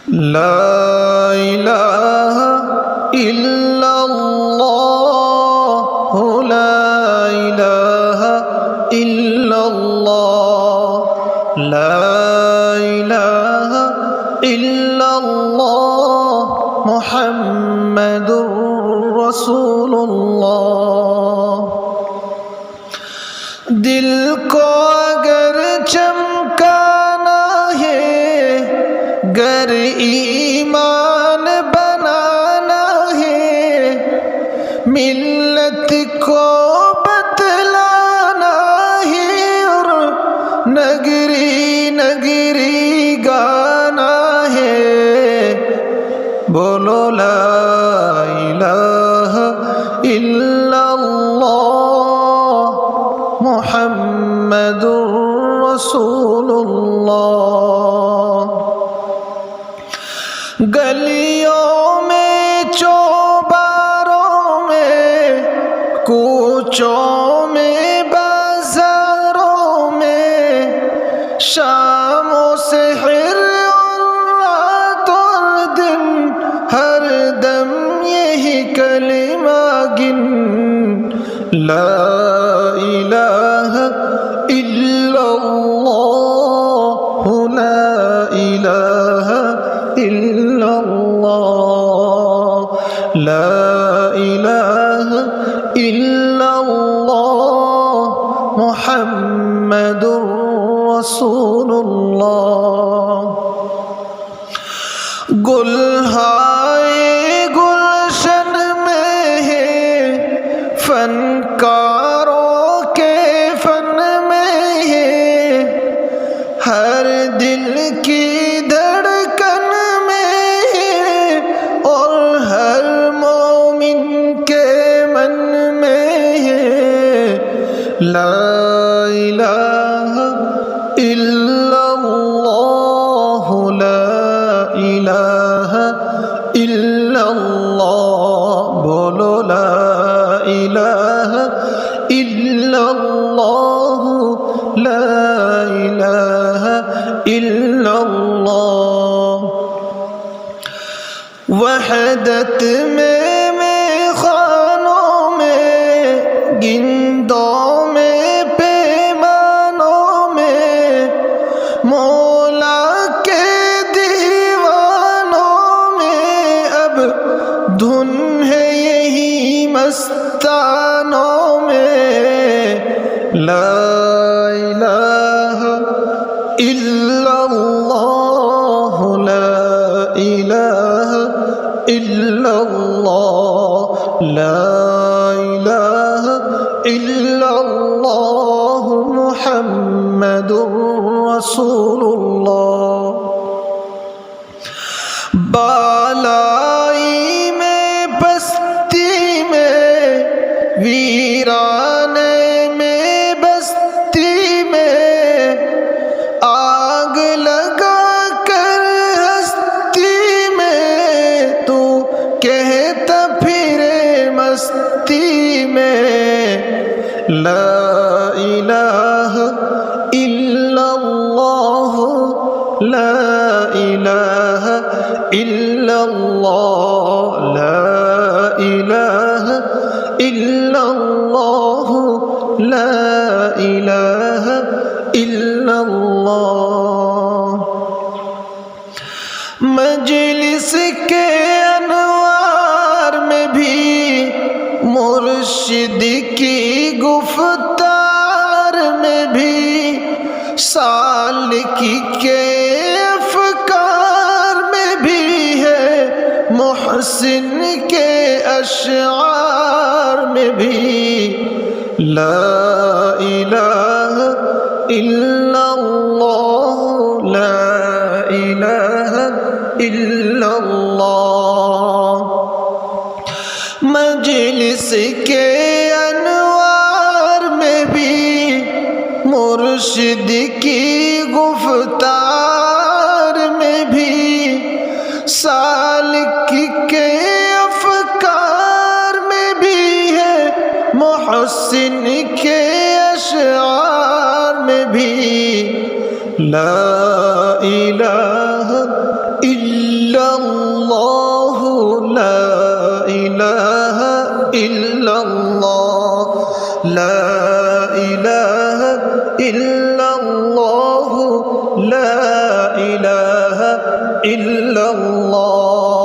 لا إله إلا الله لا إله إلا الله لا إله إلا الله محمد رسول الله۔ دل کو اگر چمکانا ہے، گر ایمان بنانا ہے، ملت کو بتلانا ہے، اور نگری نگری گانا ہے، بولو لا الہ الا اللہ محمد رسول اللہ۔ گلیوں میں چوباروں میں کوچوں میں بازاروں میں، شام و سحر اور رات اور دن، ہر دم یہی کلمہ گن، لا الہ الا اللہ لا الہ الا اللہ لا الہ الا اللہ محمد رسول اللہ۔ گلہائے گلشن میں ہے، فنکاروں کے فن میں ہے، ہر دل کی دھڑکن میں ہے، اور ہر مومن کے من میں ہے، لا الہ الا اللہ لا الہ الا اللہ، بولو لا الہ الا اللہ لا الہ الا اللہ۔ وحدت میں خانوں میں، گندوں میں پیمانوں میں، مولا کے دیوانوں میں، اب دھن ہے یہی مستانوں میں، لا الہ الا اللہ لا الہ الا اللہ لا الہ الا اللہ محمد رسول اللہ۔ بالائی میں پستی میں، ویرانے میں بستی میں، آگ لگا کر ہستی میں، تو کہتا پھرے مستی میں، لا الہ الا اللہ لا الہ الا اللہ لا الہ الا اللہ لا الہ الا اللہ۔ مجلس کے انوار میں بھی، مرشد کی گفتار میں بھی، سالکی کے افکار میں بھی ہے، محسن کے اشعار میں بھی، لا الہ الا اللہ لا الہ الا اللہ۔ مجلس کے انوار میں بھی، مرشد کی گفتار میں بھی، سالک کے افکار میں بھی ہے، محسن کے اشعار میں بھی، لا الہ الا إلا الله لا إله إلا الله لا إله إلا الله